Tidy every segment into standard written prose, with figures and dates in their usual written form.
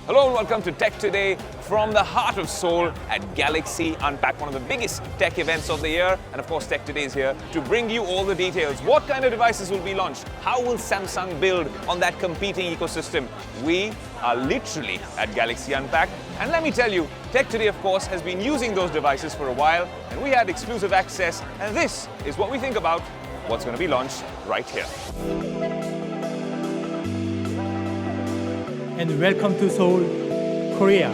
Hello and welcome to Tech Today from the heart of Seoul at Galaxy Unpacked, one of the biggest tech events of the year. And of course, Tech Today is here to bring you all the details. What kind of devices will be launched? How will Samsung build on that competing ecosystem? We are literally at Galaxy Unpacked. And let me tell you, Tech Today, of course, has been using those devices for a while, and we had exclusive access. And this is what we think about what's going to be launched right here. And welcome to Seoul, Korea.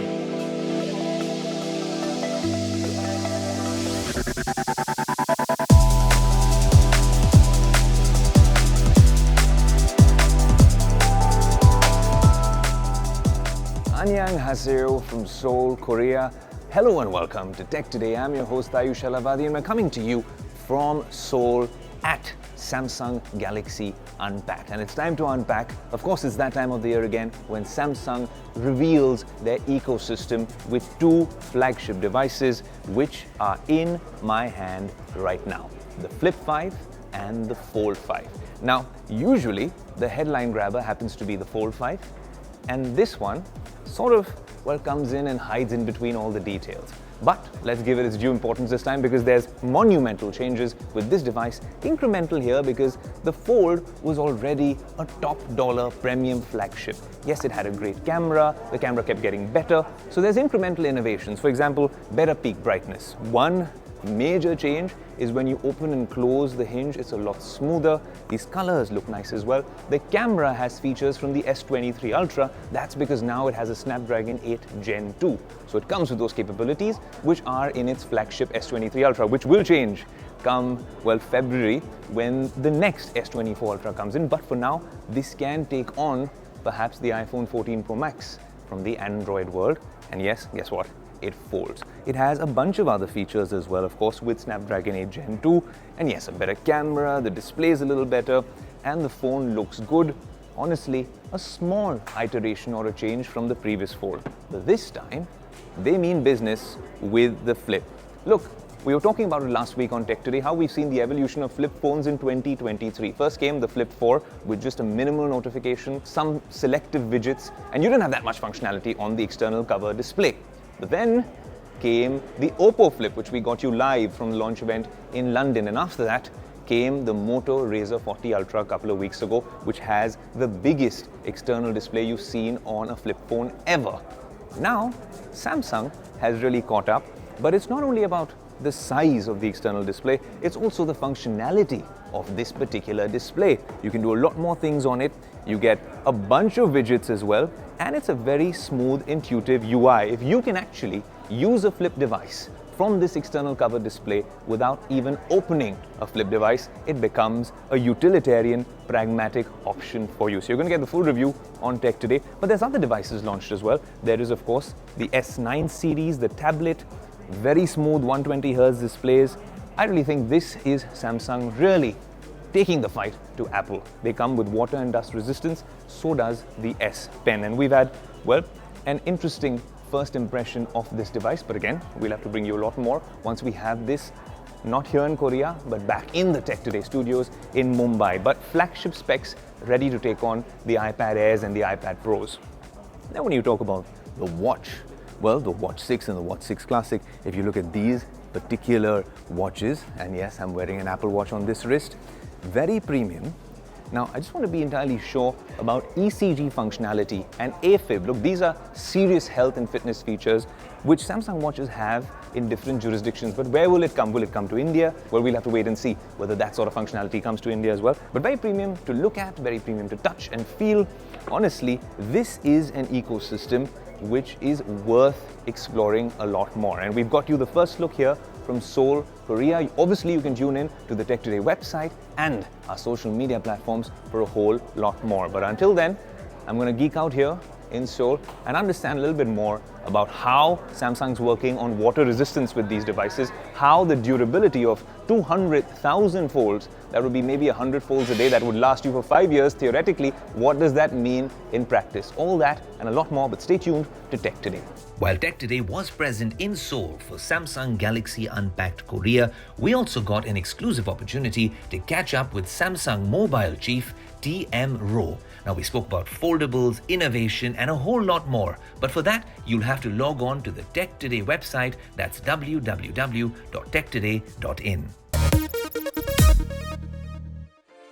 Annyeonghaseyo from Seoul, Korea. Hello and welcome to Tech Today. I'm your host Aayush Ailawadi, and we're coming to you from Seoul at Samsung Galaxy Unpacked. And it's time to unpack. Of course, it's that time of the year again when Samsung reveals their ecosystem with two flagship devices which are in my hand right now, the Flip5 and the Fold5. Now, usually the headline grabber happens to be the Fold5, and this one sort of, well, comes in and hides in between all the details. But let's give it its due importance this time because there's monumental changes with this device. Incremental here because the Fold was already a top dollar premium flagship. Yes, it had a great camera, the camera kept getting better. So there's incremental innovations. For example, better peak brightness. One major change is when you open and close the hinge, it's a lot smoother. These colors look nice as well. The camera has features from the S23 Ultra. That's because now it has a Snapdragon 8 Gen 2. So it comes with those capabilities which are in its flagship S23 Ultra, which will change come, well, February when the next S24 Ultra comes in. But for now, this can take on perhaps the iPhone 14 Pro Max from the Android world. And yes, guess what? It folds. It has a bunch of other features as well, of course, with Snapdragon 8 Gen 2. And yes, a better camera, the display is a little better, and the phone looks good. Honestly, a small iteration or a change from the previous Fold. But this time, they mean business with the Flip. Look, we were talking about it last week on Tech Today, how we've seen the evolution of flip phones in 2023. First came the Flip 4 with just a minimal notification, some selective widgets, and you didn't have that much functionality on the external cover display. But then came the Oppo Flip, which we got you live from the launch event in London. And after that came the Moto Razr 40 Ultra a couple of weeks ago, which has the biggest external display you've seen on a flip phone ever. Now, Samsung has really caught up, but it's not only about the size of the external display, it's also the functionality of this particular display. You can do a lot more things on it. You get a bunch of widgets as well, and it's a very smooth, intuitive UI. If you can actually use a flip device from this external cover display without even opening a flip device, it becomes a utilitarian, pragmatic option for you. So you're going to get the full review on Tech Today, but there's other devices launched as well. There is, of course, the S9 series, the tablet, very smooth 120Hz displays. I really think this is Samsung really taking the fight to Apple. They come with water and dust resistance, so does the S Pen. And we've had, well, an interesting first impression of this device, but again, we'll have to bring you a lot more once we have this not here in Korea, but back in the Tech Today studios in Mumbai. But flagship specs ready to take on the iPad Airs and the iPad Pros. Now when you talk about the watch, well, the Watch 6 and the Watch 6 Classic, if you look at these particular watches, and yes, I'm wearing an Apple Watch on this wrist, very premium. Now, I just want to be entirely sure about ECG functionality and AFib. Look, these are serious health and fitness features which Samsung watches have in different jurisdictions. But where will it come? Will it come to India? Well, we'll have to wait and see whether that sort of functionality comes to India as well. But very premium to look at, very premium to touch and feel. Honestly, this is an ecosystem which is worth exploring a lot more. And we've got you the first look here from Seoul, Korea. Obviously, you can tune in to the Tech Today website and our social media platforms for a whole lot more. But until then, I'm going to geek out here in Seoul and understand a little bit more about how Samsung's working on water resistance with these devices, how the durability of 200,000 folds, that would be maybe 100 folds a day, that would last you for 5 years theoretically. What does that mean in practice? All that and a lot more, but stay tuned to Tech Today. While Tech Today was present in Seoul for Samsung Galaxy Unpacked Korea, we also got an exclusive opportunity to catch up with Samsung Mobile Chief TM Rowe. Now, we spoke about foldables, innovation, and a whole lot more. But for that, you'll have to log on to the Tech Today website. That's www.techtoday.in.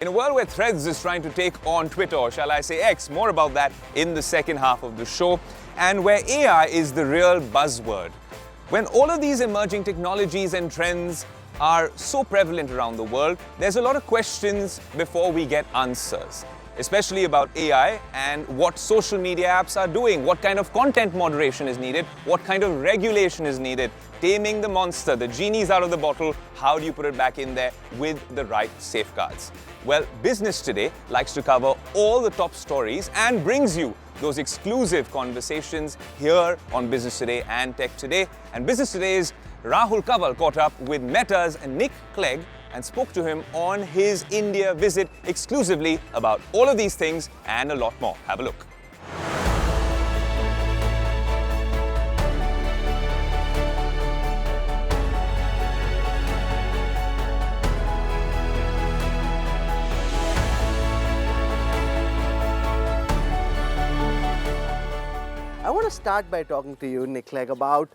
In a world where Threads is trying to take on Twitter, or shall I say X, more about that in the second half of the show, and where AI is the real buzzword. When all of these emerging technologies and trends are so prevalent around the world, there's a lot of questions before we get answers, especially about AI and what social media apps are doing, what kind of content moderation is needed, what kind of regulation is needed, taming the monster, the genie's out of the bottle, how do you put it back in there with the right safeguards? Well, Business Today likes to cover all the top stories and brings you those exclusive conversations here on Business Today and Tech Today. And Business Today's Rahul Kaval caught up with Meta's Nick Clegg and spoke to him on his India visit exclusively about all of these things and a lot more. Have a look. I want to start by talking to you, Nick Clegg, about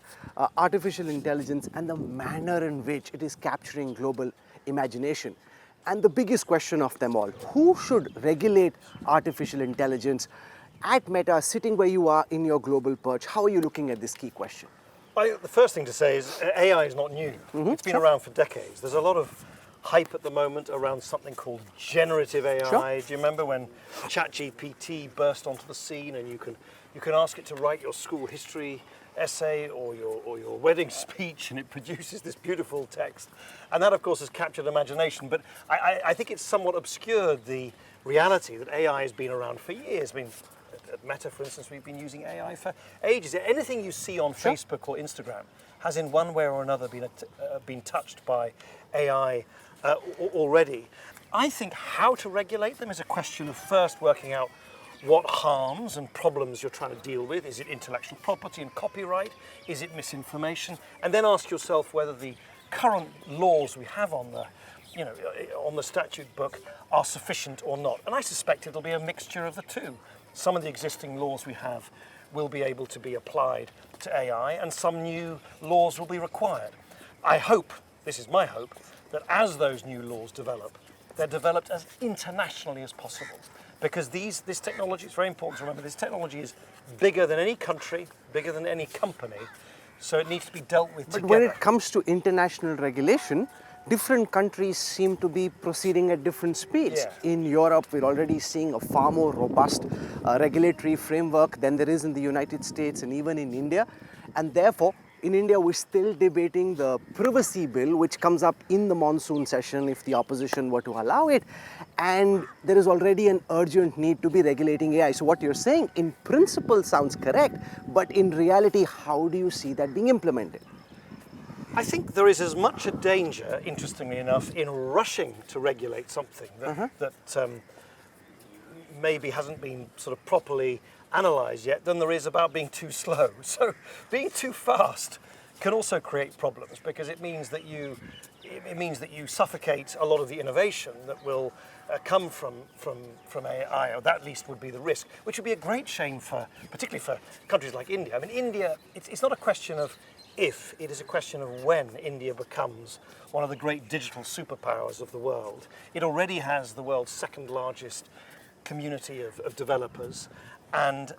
artificial intelligence and the manner in which it is capturing global imagination. And the biggest question of them all, who should regulate artificial intelligence? At Meta, sitting where you are in your global perch, how are you looking at this key question? The first thing to say is AI is not new. It's been around for decades. There's a lot of hype at the moment around something called generative AI. Sure. Do you remember when ChatGPT burst onto the scene and you can ask it to write your school history essay or your wedding speech and it produces this beautiful text? And that, of course, has captured imagination. But I think it's somewhat obscured the reality that AI has been around for years. I mean, at Meta, for instance, we've been using AI for ages. Anything you see on Facebook or Instagram has in one way or another been touched by AI already. I think how to regulate them is a question of first working out what harms and problems you're trying to deal with. Is it intellectual property and copyright? Is it misinformation? And then ask yourself whether the current laws we have on the statute book are sufficient or not. And I suspect it'll be a mixture of the two. Some of the existing laws we have will be able to be applied to AI, and some new laws will be required. I hope, this is my hope, that as those new laws develop, they're developed as internationally as possible. Because this technology, it's very important to remember, this technology is bigger than any country, bigger than any company, so it needs to be dealt with together. But when it comes to international regulation, different countries seem to be proceeding at different speeds. Yeah. In Europe, we're already seeing a far more robust regulatory framework than there is in the United States and even in India. And therefore, in India, we're still debating the privacy bill, which comes up in the monsoon session if the opposition were to allow it. And there is already an urgent need to be regulating AI. So what you're saying in principle sounds correct, but in reality, how do you see that being implemented? I think there is as much a danger, interestingly enough, in rushing to regulate something that maybe hasn't been sort of properly analysed yet than there is about being too slow. So being too fast can also create problems because it means that you suffocate a lot of the innovation that will come from AI, or that at least would be the risk, which would be a great shame particularly for countries like India. I mean, India, it's not a question of if, it is a question of when India becomes one of the great digital superpowers of the world. It already has the world's second largest community of developers, and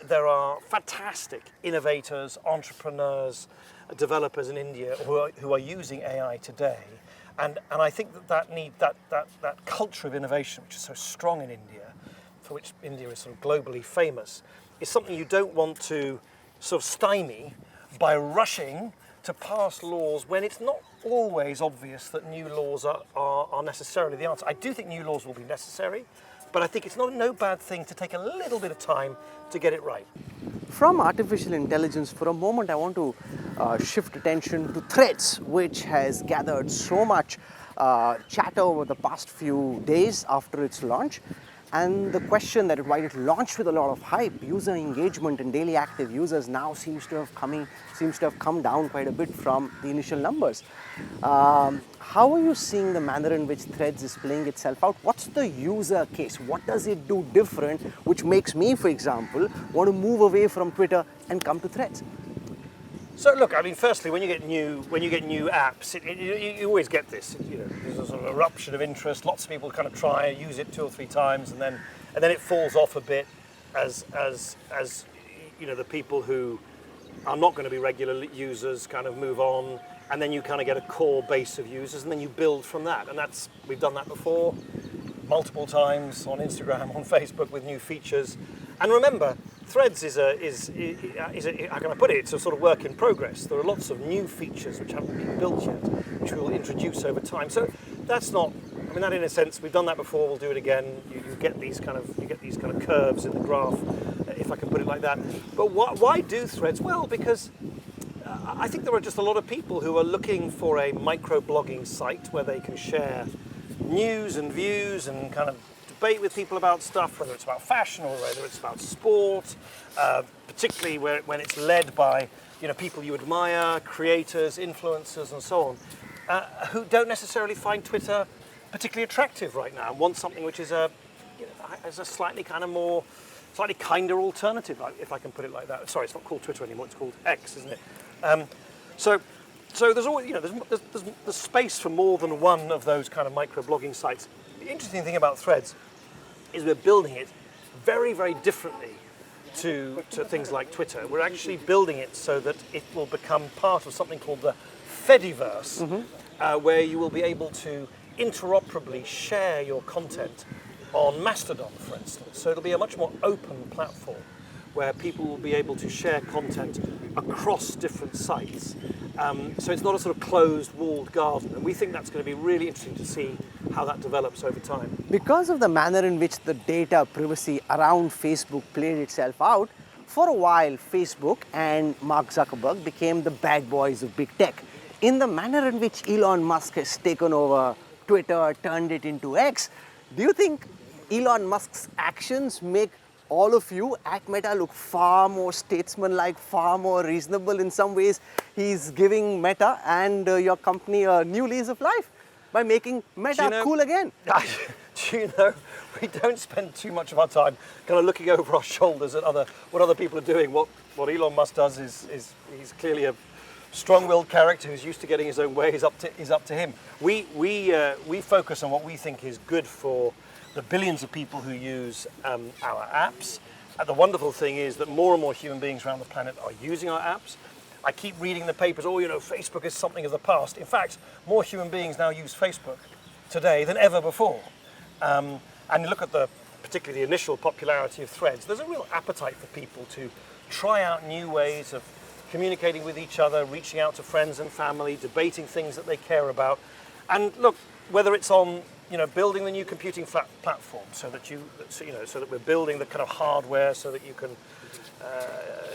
there are fantastic innovators, entrepreneurs, developers in India who are using AI today. And I think that culture of innovation, which is so strong in India, for which India is sort of globally famous, is something you don't want to sort of stymie by rushing to pass laws when it's not always obvious that new laws are necessarily the answer. I do think new laws will be necessary, but I think it's no bad thing to take a little bit of time to get it right. From artificial intelligence, for a moment, I want to shift attention to Threads, which has gathered so much chatter over the past few days after its launch. And the question that while it launched with a lot of hype, user engagement and daily active users now seems to have come down quite a bit from the initial numbers. How are you seeing the manner in which Threads is playing itself out? What's the user case? What does it do different, which makes me, for example, want to move away from Twitter and come to Threads? So look, I mean, firstly, when you get new apps, you always get this. There's a sort of eruption of interest. Lots of people kind of try, use it 2 or 3 times, and then it falls off a bit as the people who are not going to be regular users kind of move on, and then you kind of get a core base of users, and then you build from that. And we've done that before, multiple times on Instagram, on Facebook with new features. And remember, Threads is how can I put it? It's a sort of work in progress. There are lots of new features which haven't been built yet, which we will introduce over time. So that in a sense, we've done that before. We'll do it again. You get these kind of curves in the graph, if I can put it like that. But why do Threads? Well, because I think there are just a lot of people who are looking for a micro-blogging site where they can share news and views and kind of debate with people about stuff, whether it's about fashion or whether it's about sport, particularly when it's led by people you admire, creators, influencers, and so on, who don't necessarily find Twitter particularly attractive right now and want something which is a slightly kinder alternative, if I can put it like that. Sorry, it's not called Twitter anymore; it's called X, isn't it? So there's always there's space for more than one of those kind of micro-blogging sites. The interesting thing about Threads is we're building it very, very differently to things like Twitter. We're actually building it so that it will become part of something called the Fediverse, where you will be able to interoperably share your content on Mastodon, for instance. So it'll be a much more open platform where people will be able to share content across different sites. So it's not a sort of closed, walled garden. And we think that's going to be really interesting to see how that develops over time. Because of the manner in which the data privacy around Facebook played itself out, for a while Facebook and Mark Zuckerberg became the bad boys of big tech. In the manner in which Elon Musk has taken over Twitter, turned it into X, do you think Elon Musk's actions make all of you at Meta look far more statesman-like, far more reasonable? In some ways, he's giving Meta and your company a new lease of life by making Meta cool again. We don't spend too much of our time kind of looking over our shoulders at what other people are doing. What Elon Musk does is he's clearly a strong-willed character who's used to getting his own way. Is up to him. We focus on what we think is good for the billions of people who use our apps. The wonderful thing is that more and more human beings around the planet are using our apps. I keep reading the papers, Facebook is something of the past. In fact, more human beings now use Facebook today than ever before. And you look at particularly the initial popularity of Threads, there's a real appetite for people to try out new ways of communicating with each other, reaching out to friends and family, debating things that they care about. And look, whether it's on building the new computing platform, so that we're building the kind of hardware, so that you can,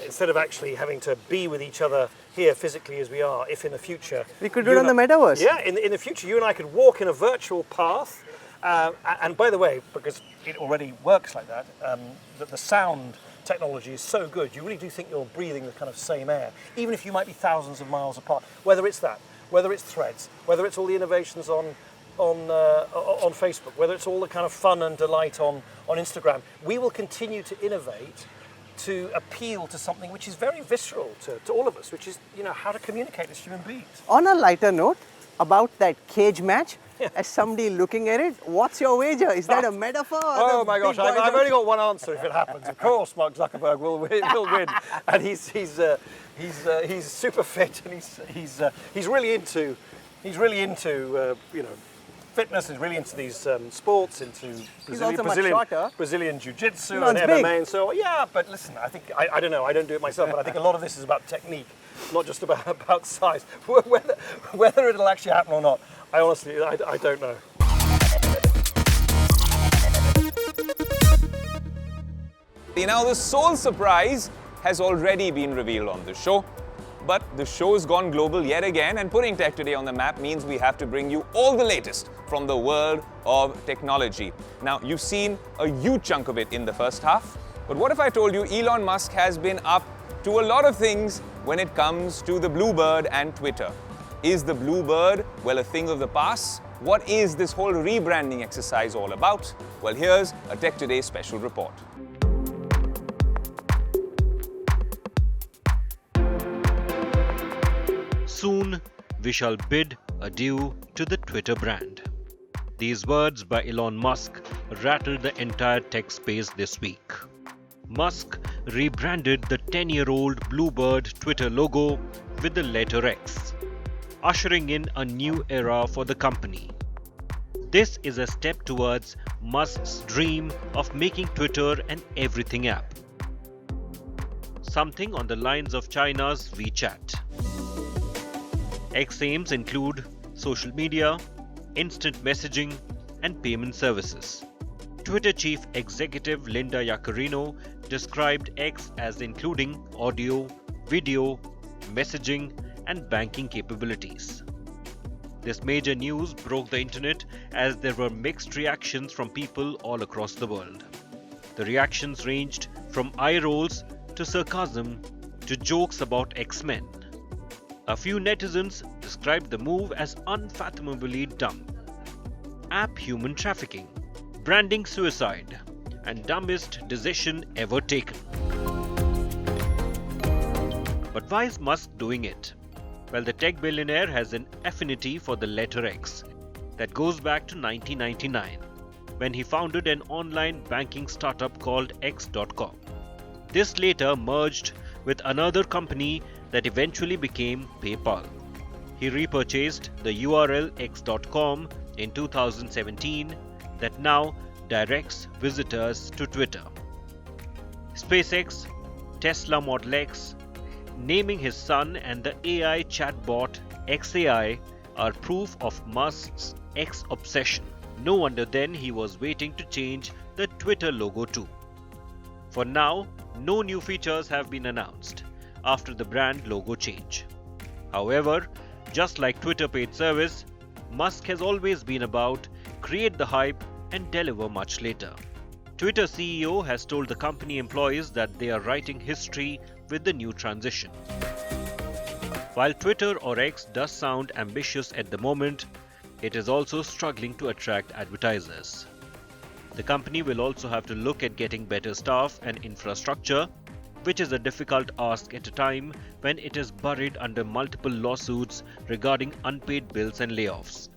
instead of actually having to be with each other here physically as we are, if in the future we could do it on the metaverse. Yeah, in the future, you and I could walk in a virtual path. And by the way, because it already works like that, the sound technology is so good, you really do think you're breathing the kind of same air, even if you might be thousands of miles apart. Whether it's that, whether it's Threads, whether it's all the innovations on Facebook, whether it's all the kind of fun and delight on Instagram, we will continue to innovate to appeal to something which is very visceral to all of us, which is how to communicate as human beings. On a lighter note, about that cage match, as somebody looking at it, what's your wager? Is that a metaphor? Oh my gosh, I've only got one answer if it happens. Of course, Mark Zuckerberg will win, and he's super fit, and he's really into fitness. He's really into these sports, into Brazilian jiu-jitsu and MMA and so on. Yeah, but listen, I think I don't know. I don't do it myself, but I think a lot of this is about technique, not just about size. Whether it'll actually happen or not, I honestly don't know. Now, the sole surprise has already been revealed on the show. But the show's gone global yet again, and putting Tech Today on the map means we have to bring you all the latest from the world of technology. Now, you've seen a huge chunk of it in the first half, but what if I told you Elon Musk has been up to a lot of things when it comes to the Bluebird and Twitter? Is the Bluebird, well, a thing of the past? What is this whole rebranding exercise all about? Well, here's a Tech Today special report. Soon, we shall bid adieu to the Twitter brand. These words by Elon Musk rattled the entire tech space this week. Musk rebranded the 10-year-old Bluebird Twitter logo with the letter X, ushering in a new era for the company. This is a step towards Musk's dream of making Twitter an everything app. Something on the lines of China's WeChat. X aims include social media, instant messaging, and payment services. Twitter Chief Executive Linda Yaccarino described X as including audio, video, messaging, and banking capabilities. This major news broke the internet as there were mixed reactions from people all across the world. The reactions ranged from eye rolls to sarcasm to jokes about X-Men. A few netizens described the move as unfathomably dumb, app human trafficking, branding suicide, and dumbest decision ever taken. But why is Musk doing it? Well, the tech billionaire has an affinity for the letter X that goes back to 1999, when he founded an online banking startup called X.com. This later merged with another company that eventually became PayPal. He repurchased the URL x.com in 2017 that now directs visitors to Twitter. SpaceX, Tesla Model X, naming his son and the AI chatbot XAI are proof of Musk's X obsession. No wonder then he was waiting to change the Twitter logo too. For now, no new features have been announced after the brand logo change. However, just like Twitter paid service, Musk has always been about create the hype and deliver much later. Twitter CEO has told the company employees that they are writing history with the new transition. While Twitter or X does sound ambitious at the moment, it is also struggling to attract advertisers. The company will also have to look at getting better staff and infrastructure, which is a difficult ask at a time when it is buried under multiple lawsuits regarding unpaid bills and layoffs.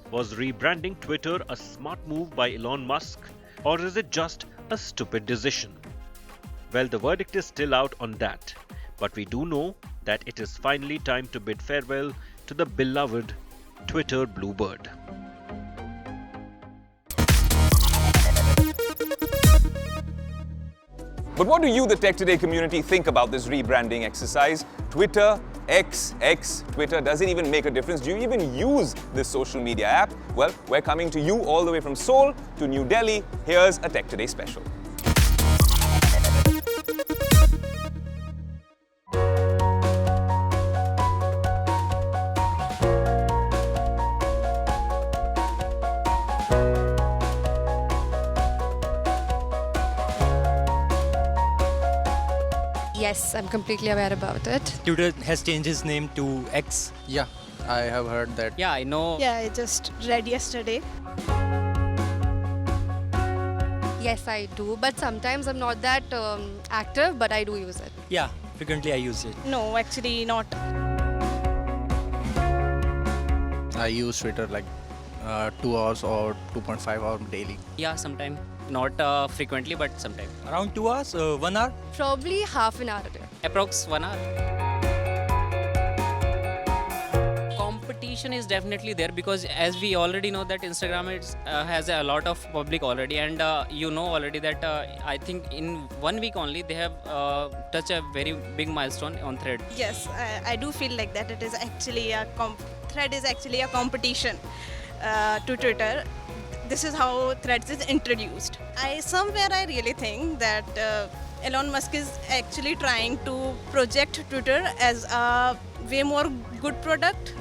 Was rebranding Twitter a smart move by Elon Musk, or is it just a stupid decision? Well, the verdict is still out on that, but we do know that it is finally time to bid farewell to the beloved Twitter Bluebird. But what do you, the Tech Today community, think about this rebranding exercise? Twitter, X, Twitter, does it even make a difference? Do you even use this social media app? Well, we're coming to you all the way from Seoul to New Delhi. Here's a Tech Today special. Yes, I'm completely aware about it. Twitter has changed his name to X. Yeah, I have heard that. Yeah, I know. Yeah, I just read yesterday. Yes, I do, but sometimes I'm not that active, but I do use it. Yeah, frequently I use it. No, actually not. I use Twitter like 2 hours or 2.5 hours daily. Yeah, sometime. Not frequently, but sometime. Around 2 hours, 1 hour. Probably half an hour a day. Approx 1 hour. Competition is definitely there because as we already know that Instagram has a lot of public already, and you know already that I think in 1 week only they have touched a very big milestone on Thread. Yes, I do feel like that. It is actually Thread is actually a competition to Twitter. This is how Threads is introduced. Somewhere I really think that Elon Musk is actually trying to project Twitter as a way more good product.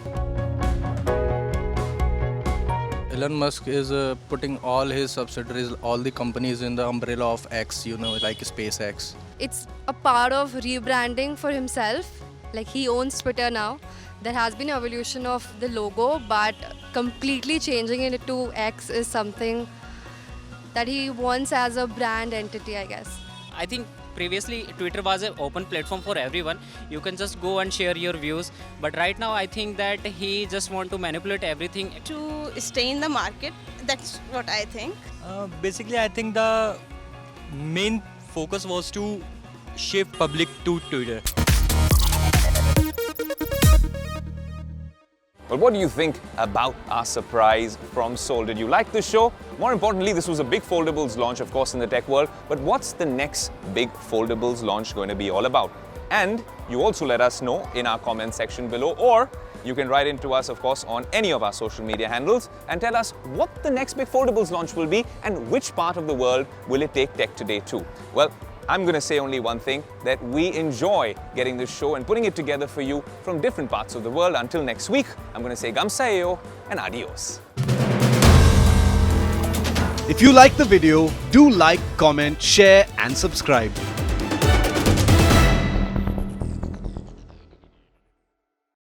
Elon Musk is putting all his subsidiaries, all the companies in the umbrella of X, like SpaceX. It's a part of rebranding for himself. Like he owns Twitter now. There has been an evolution of the logo, but completely changing it to X is something that he wants as a brand entity, I guess. I think previously Twitter was an open platform for everyone. You can just go and share your views. But right now I think that he just want to manipulate everything. To stay in the market, that's what I think. Basically, I think the main focus was to shift public to Twitter. Well, what do you think about our surprise from Seoul? Did you like the show? More importantly, this was a big foldables launch, of course, in the tech world. But what's the next big foldables launch going to be all about? And you also let us know in our comment section below, or you can write into us, of course, on any of our social media handles and tell us what the next big foldables launch will be and which part of the world will it take Tech Today to. Well, I'm going to say only one thing, that we enjoy getting this show and putting it together for you from different parts of the world. Until next week, I'm going to say gamsaeo and adios. If you like the video, do like, comment, share and subscribe.